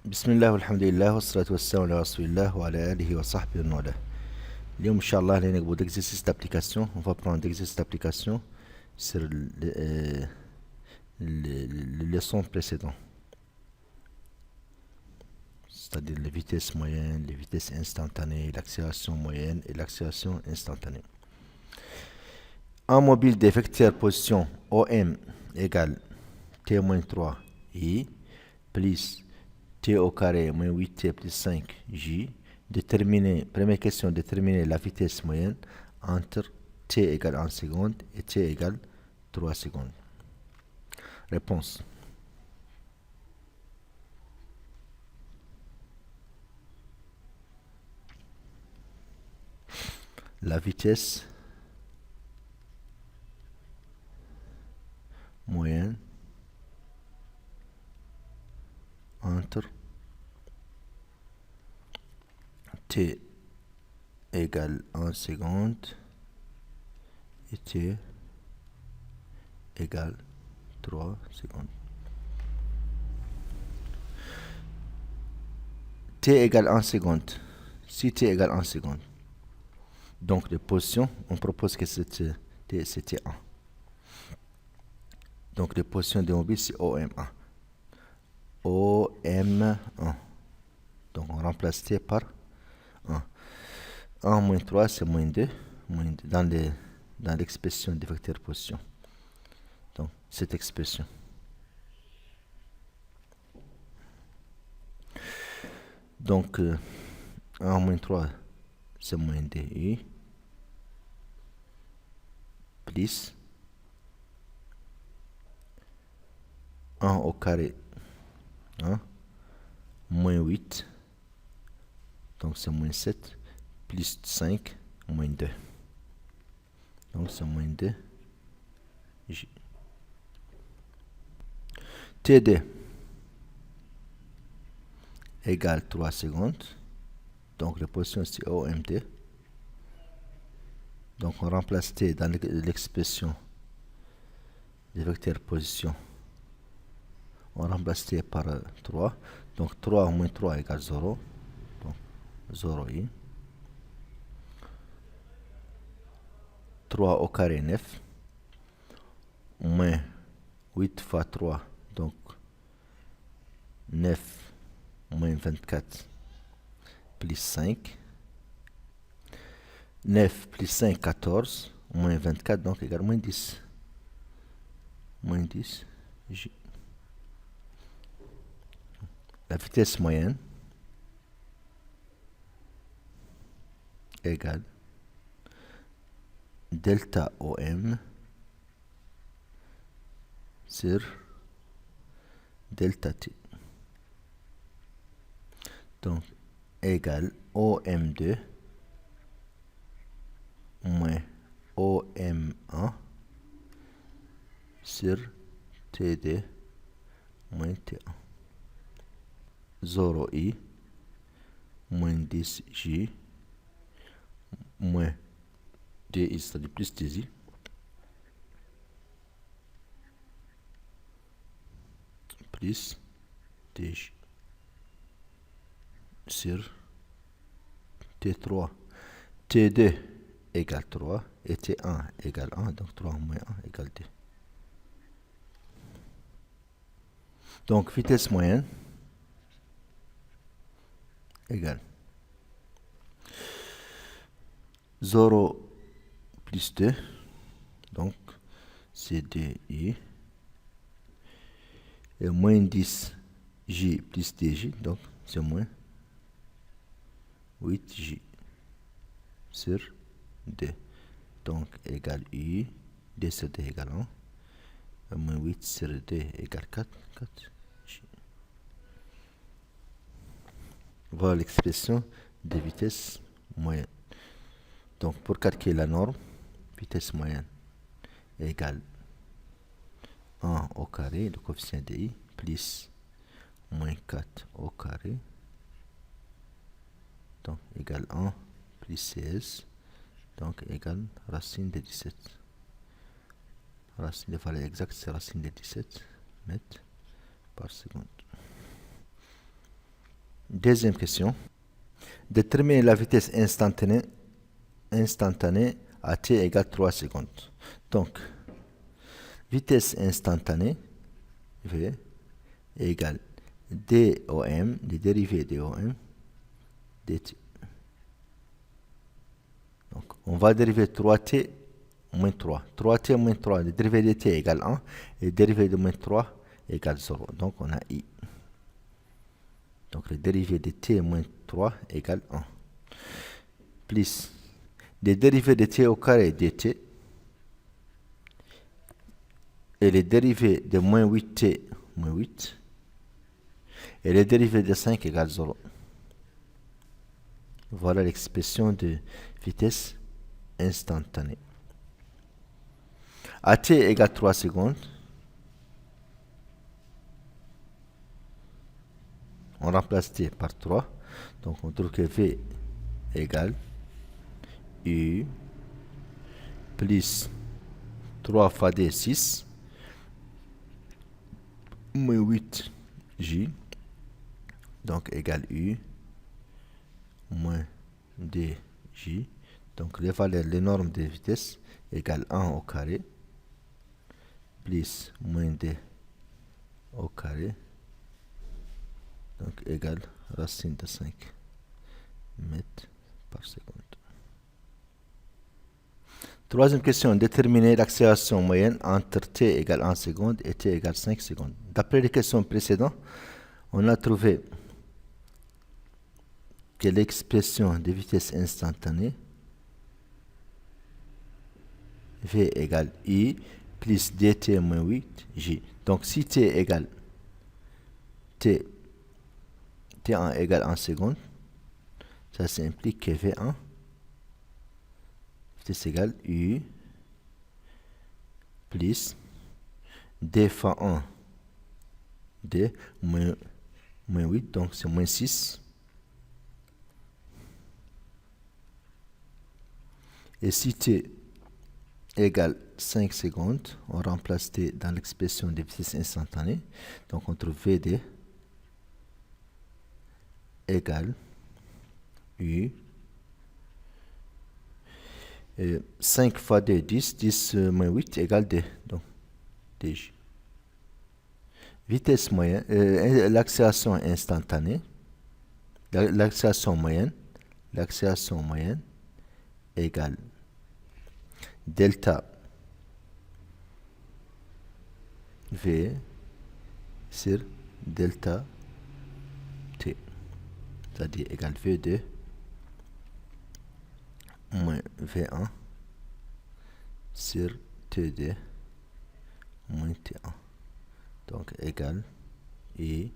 Bismillah, alhamdulillah, wassalatu wassalamu ala rasulillah wa ala alihi wa sahbihi wa wala. اليوم إن شاء الله علينا نقبل d'exercice d'application. On va prendre d'exercice d'application sur le leçon précédent. C'est-à-dire les vitesses moyennes, les vitesses instantanées, l'accélération moyenne et l'accélération instantanée. Un mobile de vecteur position OM égale T-3 I plus T au carré moins 8T plus 5J. Déterminer, première question, déterminer la vitesse moyenne entre T égale 1 seconde et T égale 3 secondes. Réponse. La vitesse moyenne entre T égale 1 seconde et T égale 3 secondes. T égale 1 seconde. Si T égale 1 seconde, donc de position, on propose que c'était 1. Donc de position de mobile, c'est OM1. OM1. Donc on remplace T par 1. 1 moins 3, c'est moins 2, dans l'expression du vecteur position. Donc cette expression. Donc 1 moins 3, c'est moins 2i, plus 1 au carré, moins 8, donc c'est moins 7, plus 5, moins 2. Donc c'est moins 2 J. TD égale 3 secondes. Donc la position c'est OMT. Donc on remplace T dans l'expression des vecteurs position. On remplace T par 3. Donc 3 moins 3 égale 0. Donc 0i. 3 au carré 9. Moins 8 fois 3. Donc 9 moins 24 plus 5. 9 plus 5, 14. Moins 24, donc égale moins 10. Moins 10, J. La vitesse moyenne égale delta OM sur delta T. Donc égale OM2 moins OM1 sur TD moins T1. 0i moins 10j moins di, c'est-à-dire plus 10i, plus dj sur T3. T2 égale 3 et T1 égale 1, donc 3 moins 1 égale 2. Donc vitesse moyenne égale 0 plus 2, donc c'est 2i, et moins 10j plus 2j, donc c'est moins 8j sur 2. Donc égale i, 2 sur 2 égale 1, moins 8 sur 2 égale 4, 4j. Voilà l'expression de vitesse moyenne. Donc pour calculer la norme, vitesse moyenne égale 1 au carré, le coefficient de i, plus moins 4 au carré, donc égale 1 plus 16, donc égale racine de 17. Racine de valeur exacte, c'est racine de 17 mètres par seconde. Deuxième question. Déterminer la vitesse instantanée à t égale 3 secondes. Donc, vitesse instantanée, v, égale dOm, les dérivés dOm, dt. Donc, on va dériver 3t moins 3. 3t moins 3, le dérivé de t égale 1, et le dérivé de moins 3 égale 0. Donc, on a i. Donc, le dérivé de t moins 3 égale 1. Plus les dérivés de t au carré dt, et les dérivés de moins 8t moins 8, et les dérivés de 5 égale 0. Voilà l'expression de vitesse instantanée. À t égale 3 secondes, on remplace t par 3. Donc on trouve que v égale u plus 3 fois d, 6, moins 8 j, donc égale u moins dj. Donc les normes de vitesse égale 1 au carré plus moins d au carré, donc égale racine de 5 mètres par seconde. Troisième question, déterminer l'accélération moyenne entre t égale 1 seconde et t égale 5 secondes. D'après les questions précédentes, on a trouvé que l'expression de vitesse instantanée v égale i plus dt moins 8 j. Donc si t égale t1 égale 1 seconde, ça implique que v1 vitesse égale u plus d fois 1 d moins 8, donc c'est moins 6. Et si t égale 5 secondes, on remplace t dans l'expression de vitesse instantanée. Donc on trouve vd égale u 5 fois d, 10, 10 moins 8 égale d, donc dj. Vitesse moyenne, l'accélération instantanée, l'accélération moyenne égale delta v sur delta t, c'est-à-dire égale v2 moins v1 sur t2 moins t1, donc égale i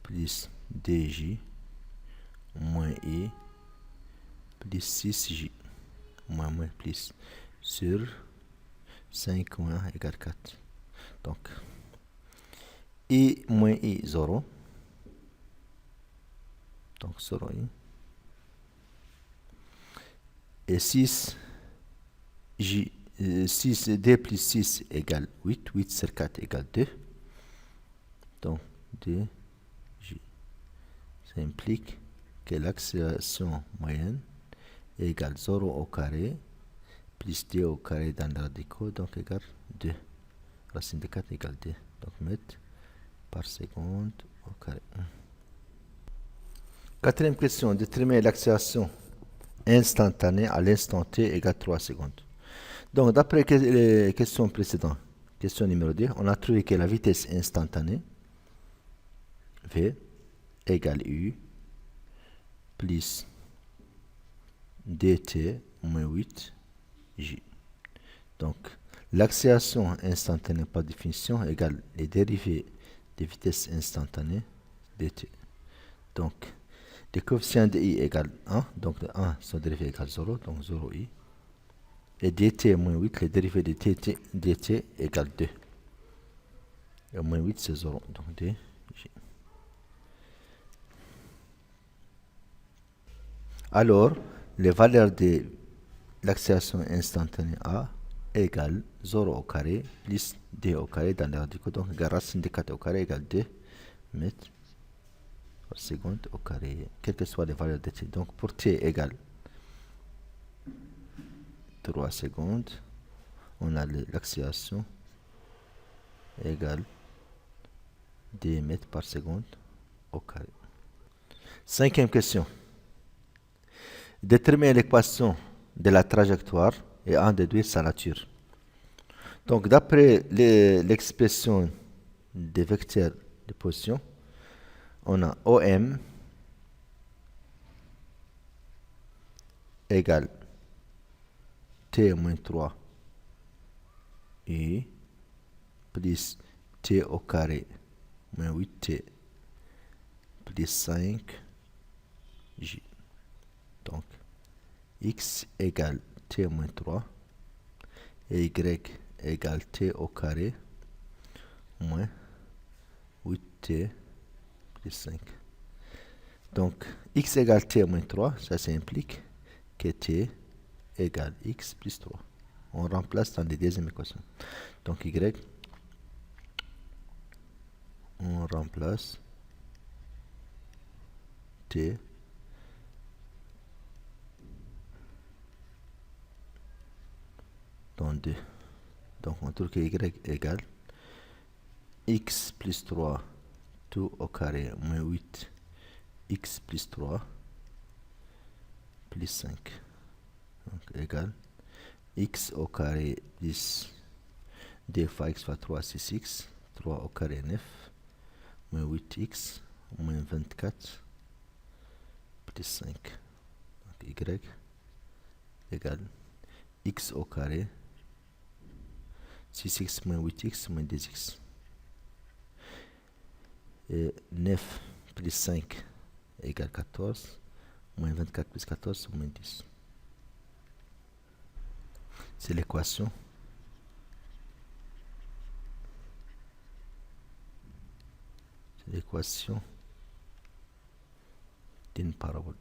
plus dj moins i plus 6j moins plus sur 5 moins égale 4. Donc i moins i 0, donc 0 i, et 6 d plus 6 égale 8, 8 sur 4 égale 2, donc dj. Ça implique que l'accélération moyenne égale 0 au carré plus d au carré dans les radicaux, donc égale 2. Racine de 4 égale 2, donc mètres par seconde au carré. Quatrième question, déterminer l'accélération instantanée à l'instant t égale 3 secondes. Donc d'après les questions précédentes, question numéro 2, on a trouvé que la vitesse instantanée v égale u plus dt moins 8 j. Donc l'accélération instantanée par définition égale les dérivés de vitesse instantanée dt. Donc le coefficient de i égale 1, donc le 1 son dérivé égale 0, donc 0i. Et dt moins 8, le dérivé de dt égale 2. Et moins 8 c'est 0, donc dj. Alors, les valeurs de l'accélération instantanée A égale 0 au carré plus d au carré dans les radicaux. Donc, racine de 4 au carré égale 2 mètres par seconde au carré, quelles que soient les valeurs de t. Donc pour t égale 3 secondes, on a l'accélération égale 10 mètres par seconde au carré. Cinquième question. Déterminer l'équation de la trajectoire et en déduire sa nature. Donc d'après l'expression des vecteurs de position, on a OM égale t-3 u plus t au carré moins 8t plus 5 j. Donc x égale t-3 et y égale t au carré moins 8t plus 5. Donc x égale t-3, ça s'implique que t égale x plus 3. On remplace dans les deuxième équation. Donc y, on remplace t dans 2. Donc on trouve que y égale x plus 3 tout au carré moins 8 x plus 3 plus 5. Donc égale x au carré plus 2 fois x fois 3, 6x, 3 au carré 9, moins 8x, moins 24, plus 5. Donc y égale x au carré, 6x moins 8x moins 2x. Et 9 plus 5 égale 14, moins 24 plus 14, moins 10. C'est l'équation d'une parabole.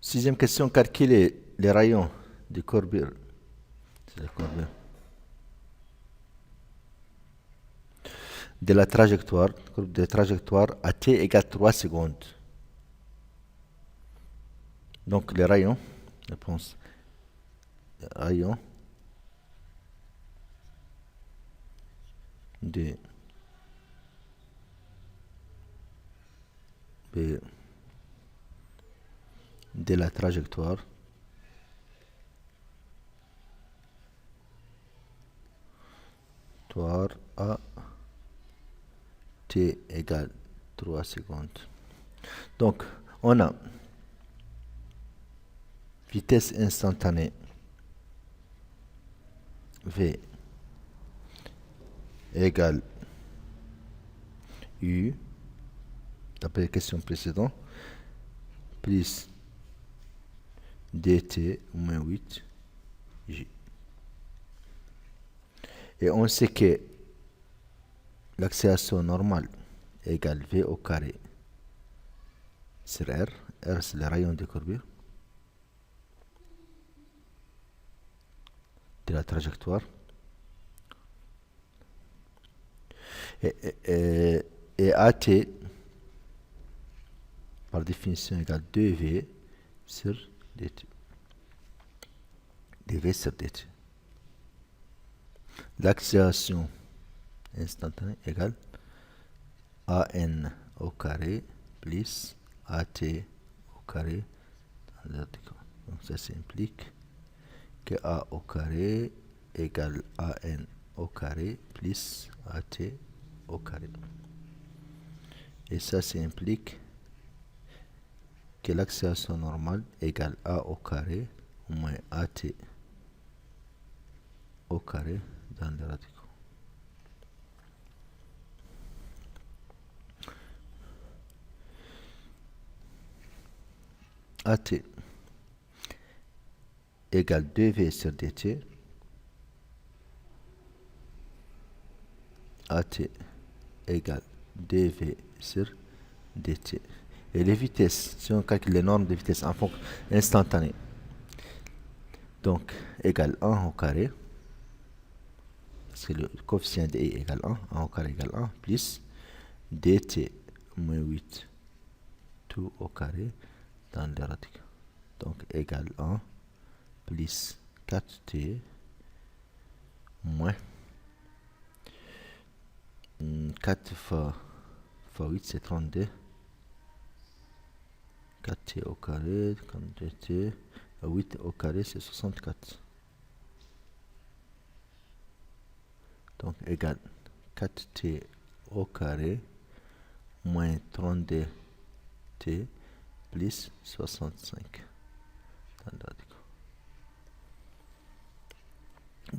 Sixième question, calculer les rayons de courbure. De la trajectoire, à t égale 3 secondes. Donc les rayons, réponse, rayons de la trajectoire à t égale 3 secondes. Donc on a vitesse instantanée v égale u, d'après la question précédente, plus dt moins 8 j. Et on sait que l'accélération normale égale v au carré sur r. R, c'est le rayon de courbure de la trajectoire. Et AT, par définition, égale 2V sur dt. dv sur dt. L'accélération instantanée égale AN au carré plus AT au carré dans l'article. Donc ça s'implique que A au carré égale AN au carré plus AT au carré. Et ça implique que l'accélération normale égale A au carré moins AT au carré dans le radical. AT égale 2V sur dt. AT égale 2V sur dt. Et les vitesses, si on calcule les normes de vitesse en fonction instantanée, donc égale 1 au carré, parce que le coefficient de i égale 1 au carré égale 1, plus dt moins 8 tout au carré dans les radicaux. Donc égale 1 plus 4t moins 4 fois 8 c'est 32. 4t au carré, 32t, 8 au carré c'est 64. Donc égale 4t au carré moins 32t plus 65.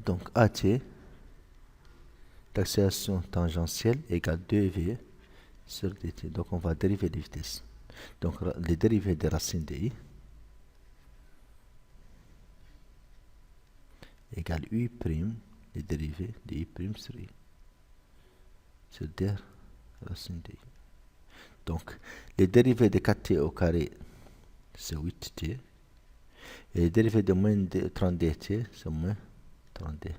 Donc AT, l'accélération tangentielle égale 2v sur dt. Donc on va dériver les vitesses. Donc les dérivés des racines de i égale u prime, les dérivés de i prime sur i. Sur d racine de i. Donc les dérivés de 4t au carré c'est 8t. Et les dérivés de moins de 32t c'est moins 32.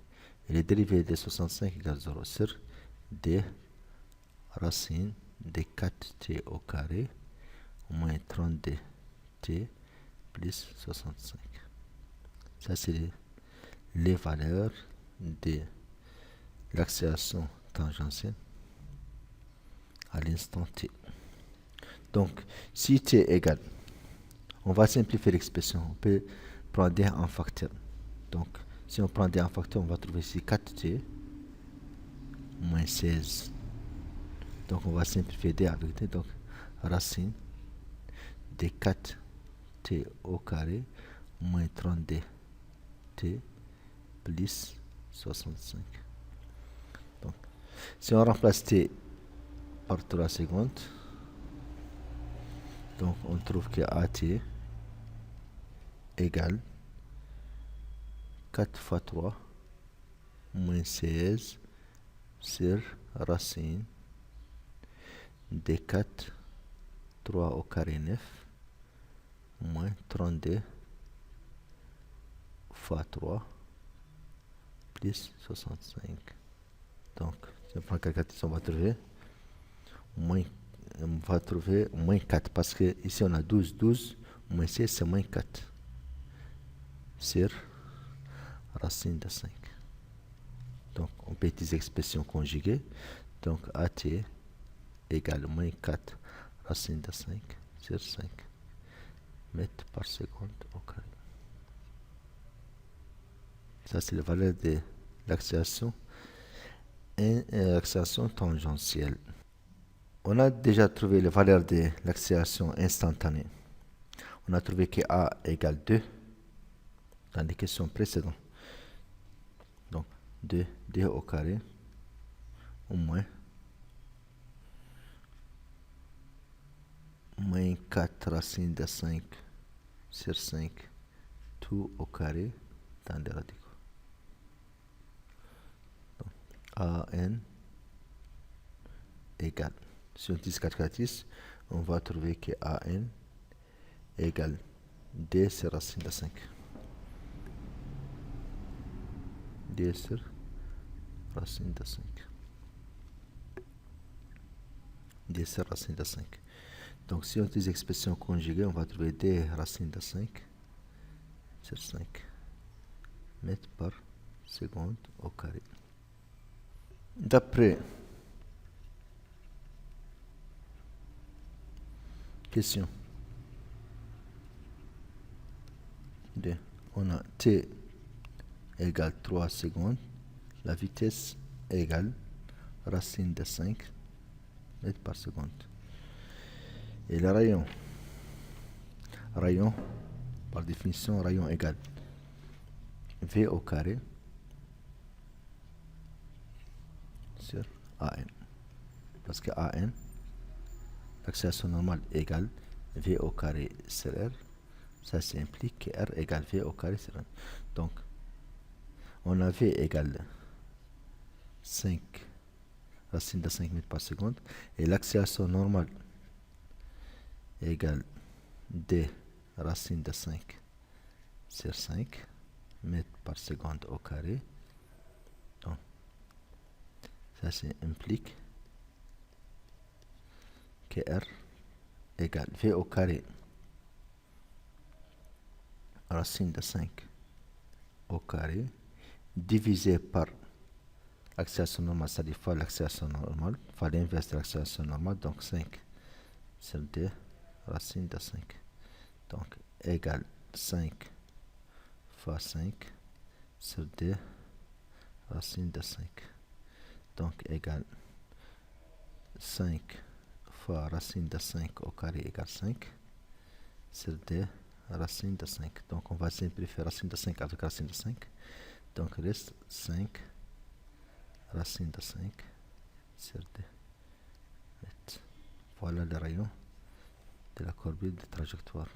Et les dérivés de 65 égale 0 sur d racine de 4t au carré moins 32t plus 65. Ça, c'est les valeurs de l'accélération tangentielle à l'instant t. Donc, si t égale, on va simplifier l'expression. On peut prendre d en facteur. Donc, si on prend d en facteur, on va trouver ici 4t moins 16. Donc, on va simplifier d avec d. Donc, racine de 4t au carré moins 32t plus 65. Donc, si on remplace t par 3 secondes, donc on trouve que AT égale 4 fois 3 moins 16 sur racine de 4, 3 au carré 9, moins 32 fois 3 plus 65. Donc, si on prend calculatrice, on va trouver moins 4 parce que ici on a 12 moins 16 c'est moins 4 sur racine de 5. Donc on peut utiliser l'expression conjuguée. Donc AT égale moins 4 racine de 5 sur 5 mètres par seconde au carré. Ça c'est la valeur de l'accélération tangentielle. On a déjà trouvé les valeurs de l'accélération instantanée. On a trouvé que A égale 2 dans les questions précédentes. Donc 2 au carré au moins 4 racine de 5 sur 5 tout au carré dans les radicaux. Donc, AN égale, si on utilise calculatrice, on va trouver que AN égale D sur racine de 5. D sur racine de 5. D sur racine de 5. Donc si on utilise l'expression conjuguée, on va trouver D racine de 5 sur 5 mètres par seconde au carré. D'après question D, on a T égale 3 secondes, la vitesse égale racine de 5 mètres par seconde. Et le rayon, par définition, rayon égale V au carré sur AN. Parce que AN, l'accélération normale égale V au carré sur R. Ça implique que R égale V au carré sur R. Donc, on a V égale 5 racine de 5 mètres par seconde. Et l'accélération normale égale D racine de 5 sur 5 mètres par seconde au carré. Donc, ça implique que R égale V au carré racine de 5 au carré divisé par l'accélération normale, c'est-à-dire fois l'accélération normale, fois l'inverse de l'accélération normale, donc 5 sur D racine de 5. Donc, égale 5 fois 5 sur D racine de 5. Donc, égale 5 fois racine de 5 au carré égale 5 sur D racine de 5. Donc, on va simplifier racine de 5 avec racine de 5. Donc, reste 5 racine de 5 sur D. Voilà le rayon de la courbe de trajectoire.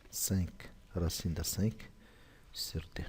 5 racine de 5 sur D.